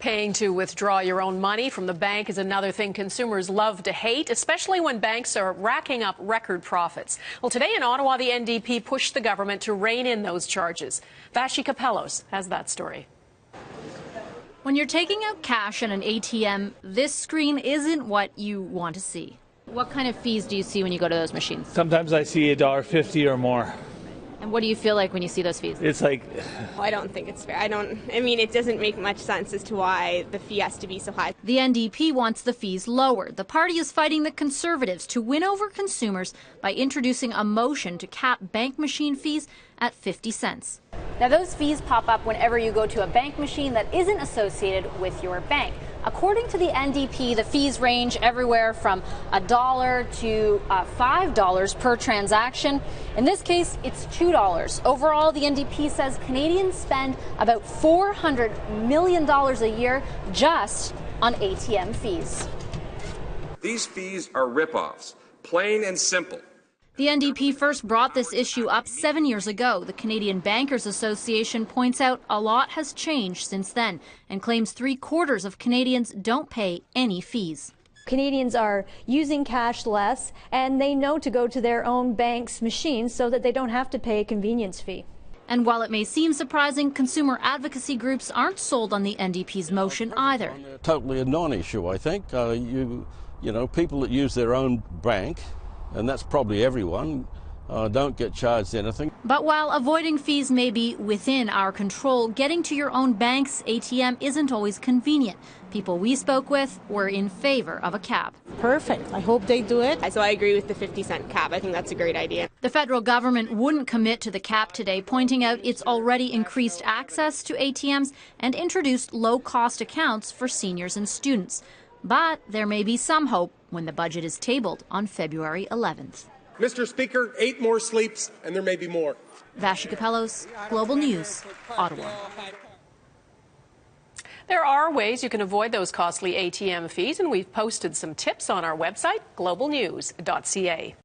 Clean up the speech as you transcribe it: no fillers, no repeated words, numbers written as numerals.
Paying to withdraw your own money from the bank is another thing consumers love to hate, especially when banks are racking up record profits. Well, today in Ottawa, the NDP pushed the government to rein in those charges. Vassy Kapelos has that story. When you're taking out cash at an ATM, this screen isn't what you want to see. What kind of fees do you see when you go to those machines? Sometimes I see $1.50 or more. And what do you feel like when you see those fees? It's like... I don't think it's fair. I mean, it doesn't make much sense as to why the fee has to be so high. The NDP wants the fees lowered. The party is fighting the Conservatives to win over consumers by introducing a motion to cap bank machine fees at 50 cents. Now, those fees pop up whenever you go to a bank machine that isn't associated with your bank. According to the NDP, the fees range everywhere from $1 to $5 per transaction. In this case, it's $2. Overall, the NDP says Canadians spend about $400 million a year just on ATM fees. These fees are rip-offs, plain and simple. The NDP first brought this issue up 7 years ago. The Canadian Bankers Association points out a lot has changed since then and claims 3/4 of Canadians don't pay any fees. Canadians are using cash less, and they know to go to their own bank's machines so that they don't have to pay a convenience fee. And while it may seem surprising, consumer advocacy groups aren't sold on the NDP's motion either. Totally a non-issue, I think. You know, people that use their own bank, and that's probably everyone, don't get charged anything. But while avoiding fees may be within our control, getting to your own bank's ATM isn't always convenient. People we spoke with were in favor of a cap. Perfect. I hope they do it. So I agree with the 50-cent cap. I think that's a great idea. The federal government wouldn't commit to the cap today, pointing out it's already increased access to ATMs and introduced low-cost accounts for seniors and students. But there may be some hope when the budget is tabled on February 11th. Mr. Speaker, 8 more sleeps, and there may be more. Vassy Kapelos, Global News, Ottawa. There are ways you can avoid those costly ATM fees, and we've posted some tips on our website, globalnews.ca.